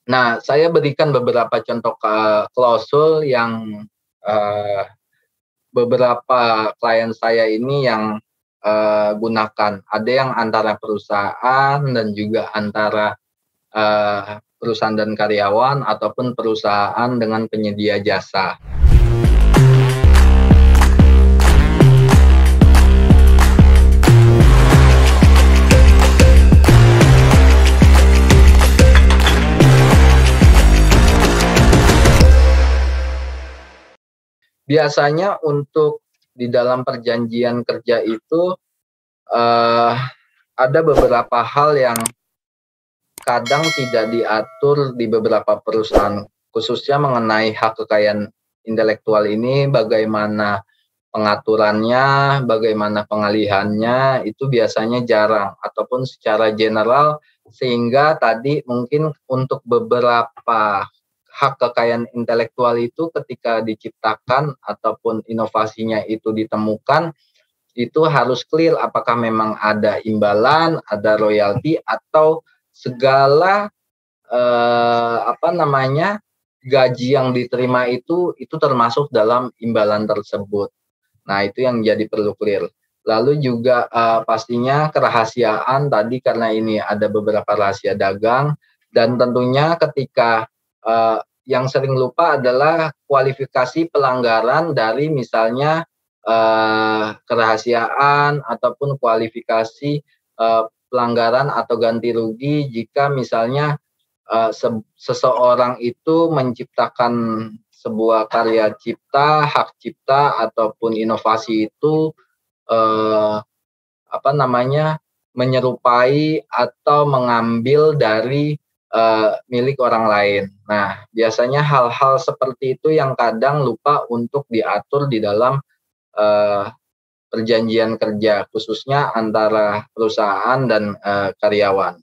Nah, saya berikan beberapa contoh klausul yang, eee, beberapa klien saya ini yang, gunakan. Ada yang antara perusahaan dan juga antara, perusahaan dan karyawan ataupun perusahaan dengan penyedia jasa. Biasanya untuk di dalam perjanjian kerja itu, eee, ada beberapa hal yang kadang tidak diatur di beberapa perusahaan, khususnya mengenai hak kekayaan intelektual ini, bagaimana pengaturannya, bagaimana pengalihannya, itu biasanya jarang ataupun secara general, sehingga tadi mungkin untuk beberapa hak kekayaan intelektual itu ketika diciptakan ataupun inovasinya itu ditemukan, itu harus clear apakah memang ada imbalan, ada royalti, atau segala, apa namanya, gaji yang diterima itu termasuk dalam imbalan tersebut. Nah, itu yang jadi perlu clear. Lalu juga, pastinya kerahasiaan tadi karena ini ada beberapa rahasia dagang dan tentunya ketika, yang sering lupa adalah kualifikasi pelanggaran dari misalnya, kerahasiaan ataupun kualifikasi, pelanggaran atau ganti rugi jika misalnya, seseorang itu menciptakan sebuah karya cipta, hak cipta ataupun inovasi itu, eee, apa namanya, menyerupai atau mengambil dari, milik orang lain. Nah, biasanya hal-hal seperti itu yang kadang lupa untuk diatur di dalam, eee, perjanjian kerja, khususnya antara perusahaan dan, karyawan.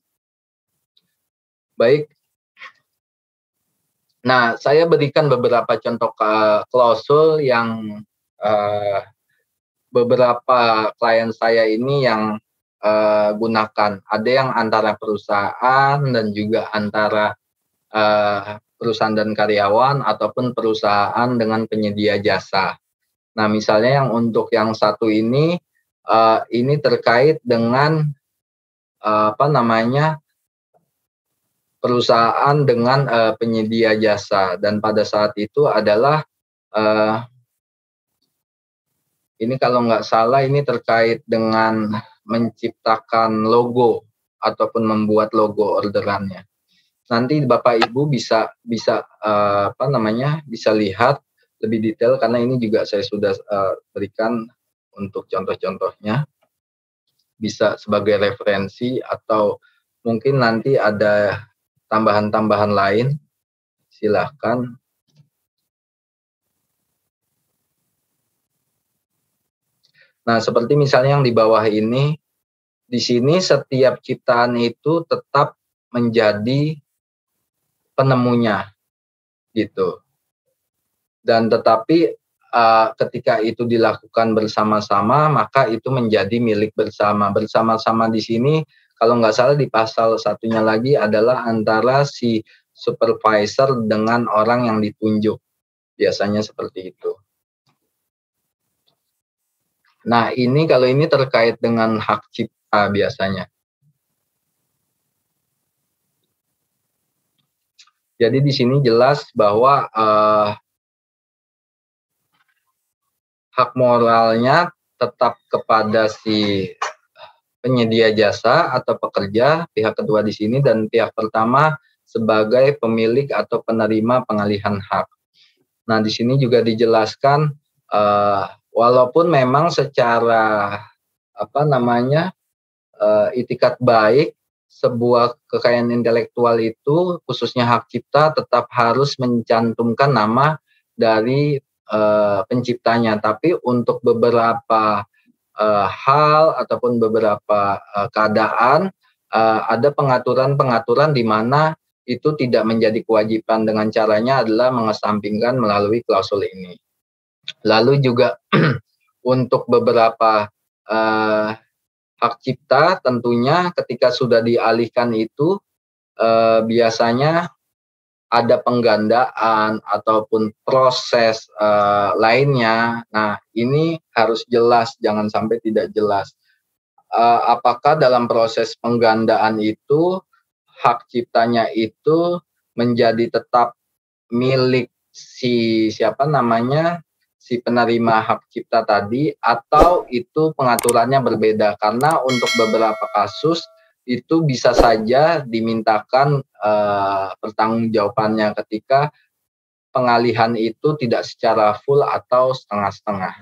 Baik, nah saya berikan beberapa contoh klausul yang, eee beberapa klien saya ini yang, gunakan. Ada yang antara perusahaan dan juga antara, perusahaan dan karyawan ataupun perusahaan dengan penyedia jasa. Nah, misalnya yang untuk yang satu ini terkait dengan, apa namanya, perusahaan dengan, penyedia jasa dan pada saat itu adalah, eee ini kalau nggak salah ini terkait dengan menciptakan logo ataupun membuat logo orderannya. Nanti Bapak Ibu bisa bisa, apa namanya, bisa lihat lebih detail karena ini juga saya sudah, berikan untuk contoh-contohnya, bisa sebagai referensi atau mungkin nanti ada tambahan-tambahan lain, silahkan. Nah, seperti misalnya yang di bawah ini, di sini setiap ciptaan itu tetap menjadi penemunya, gitu. Dan tetapi, ketika itu dilakukan bersama-sama, maka itu menjadi milik bersama. Bersama-sama di sini kalau nggak salah di pasal satunya lagi adalah antara si supervisor dengan orang yang ditunjuk, biasanya seperti itu. Nah, ini kalau ini terkait dengan hak cipta biasanya. Jadi di sini jelas bahwa, hak moralnya tetap kepada si penyedia jasa atau pekerja, pihak kedua di sini, dan pihak pertama sebagai pemilik atau penerima pengalihan hak. Nah, di sini juga dijelaskan, walaupun memang secara apa namanya, itikat baik, sebuah kekayaan intelektual itu khususnya hak cipta tetap harus mencantumkan nama dari, penciptanya. Tapi untuk beberapa, hal ataupun beberapa, keadaan, ada pengaturan-pengaturan di mana itu tidak menjadi kewajiban, dengan caranya adalah mengesampingkan melalui klausul ini. Lalu juga untuk beberapa, eee hak cipta tentunya ketika sudah dialihkan itu, biasanya ada penggandaan ataupun proses lainnya. Nah, ini harus jelas, jangan sampai tidak jelas. Apakah dalam proses penggandaan itu hak ciptanya itu menjadi tetap milik si penerima hak cipta tadi, atau itu pengaturannya berbeda? Karena untuk beberapa kasus itu bisa saja dimintakan pertanggungjawabannya ketika pengalihan itu tidak secara full atau setengah-setengah.